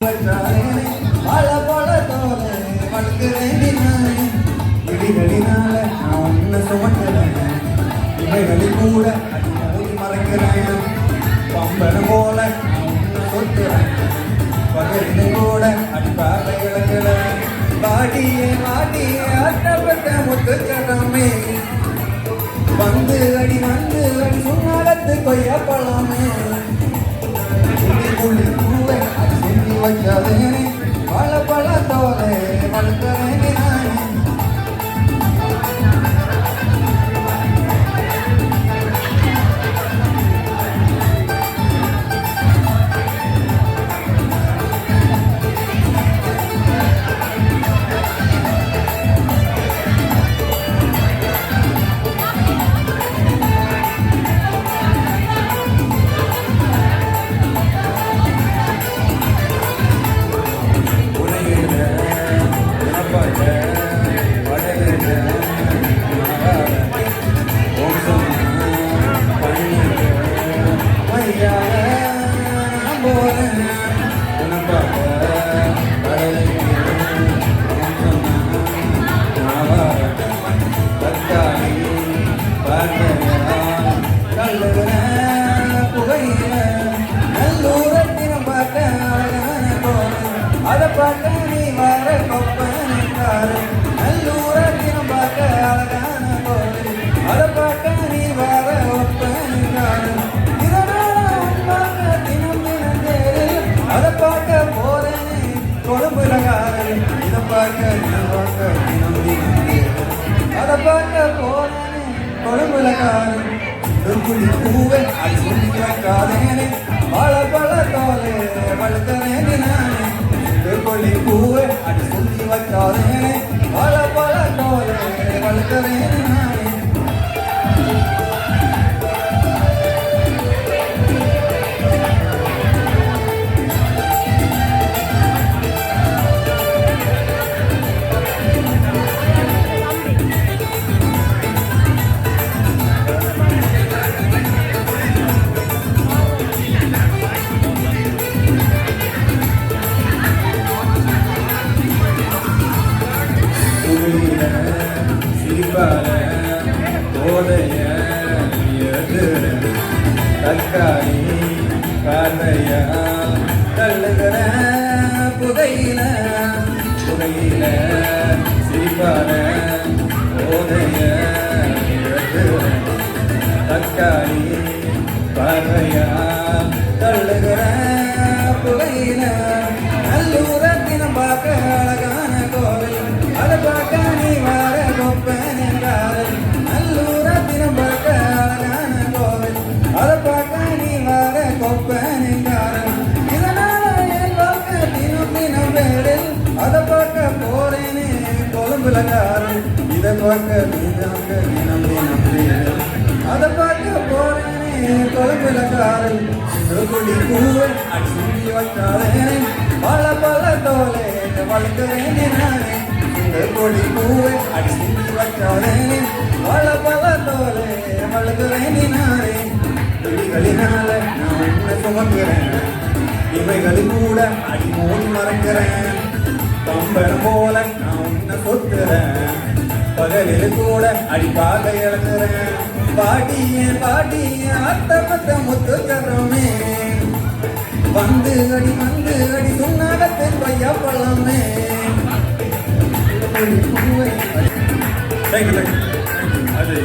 வச்சாலே பல பல தோலை வளர்க்கிறேன் விழிகளினால நான் உன்னை சுமக்கிறேன் இவைகளில் கூட அடி மூடி மறைக்கிறேன் பம்பரம் போல நான் உன்னை சொத்துறேன் பகலினை கூட அடிப்பாக இழக்கிறேன் வாடியே வாடியே அட்டப்பட்ட முத்துக்கரமே வந்து அடி சுண்ணாகத்து கொய்யப்பழமே புள்ளி பூவை அது செஞ்சு வைக்காதேனே பல பல தோலை வளர்க்கிறேன் நானே அதை பார்க்க நீ வர கொப்பனுக்காரு நல்லூரத்தினம் பார்க்க அழகான போது அதை பார்க்க நீ வர ஒப்பனுக்காரு இதனால தினம் தினம் தேரு அதை பார்க்க போறேனே கொழும்புலகாரு இதை பார்க்க தினம் தினம் தேரு அதை பார்க்க போறேனே கொழும்புலகாரு குடி பூவை அது சொல்லி வைக்காதேனே பல பல தோலை வளர்க்கிறேன் நானே கொள்ளி பூவை அது சொல்லி வைக்காதேனே பல பல தோலை வளர்க்கிறேன் நானே போதைய தக்காளி காதைய தள்ளுகிற புகையில சிரிப்பான போதைய தக்காளி பார்வையா தள்ளுகிற புகையில நல்லூரத்தினம் பார்க்க அழகான கோவில் அதை பார்க்க நீ வர கொப்பன் என்றாரு நல்லூரத்தினம் பார்க்க அழகான கோவில் அதை பார்க்க நீ வர கொப்பன் என்றாரு இதனால என் பார்க்க தினம் தினம் வேடில் அதை பார்க்க போறேனே கொழும்புலகாரு இதை பார்க்க தினம் தினம் வேடில் அதை பார்க்க போறேனே கொழும்புலகாரு குடி பூவை அடி சுண்டி வைக்காதேனே பல பல தோலை வளர்க்கிறேன் நானே கொடி பூவை அடி சுண்டி வைக்காதேனே பல பல தோலை வளர்க்கிறேன் நானே விழிகளினால நான் உன்னை சுமக்கிறேன் இவைகளில் கூட அடி மூடி மறைக்கிறேன் பம்பரம் போல நான் உன்னை சொத்துறேன் பகலில் கூட அடிப்பாக இழக்கிறேன் பாடிய அத்தப்பட்ட முத்துக்கரமே வந்து அடி சுண்ணாகத்தை கொய்யப்பழமே அது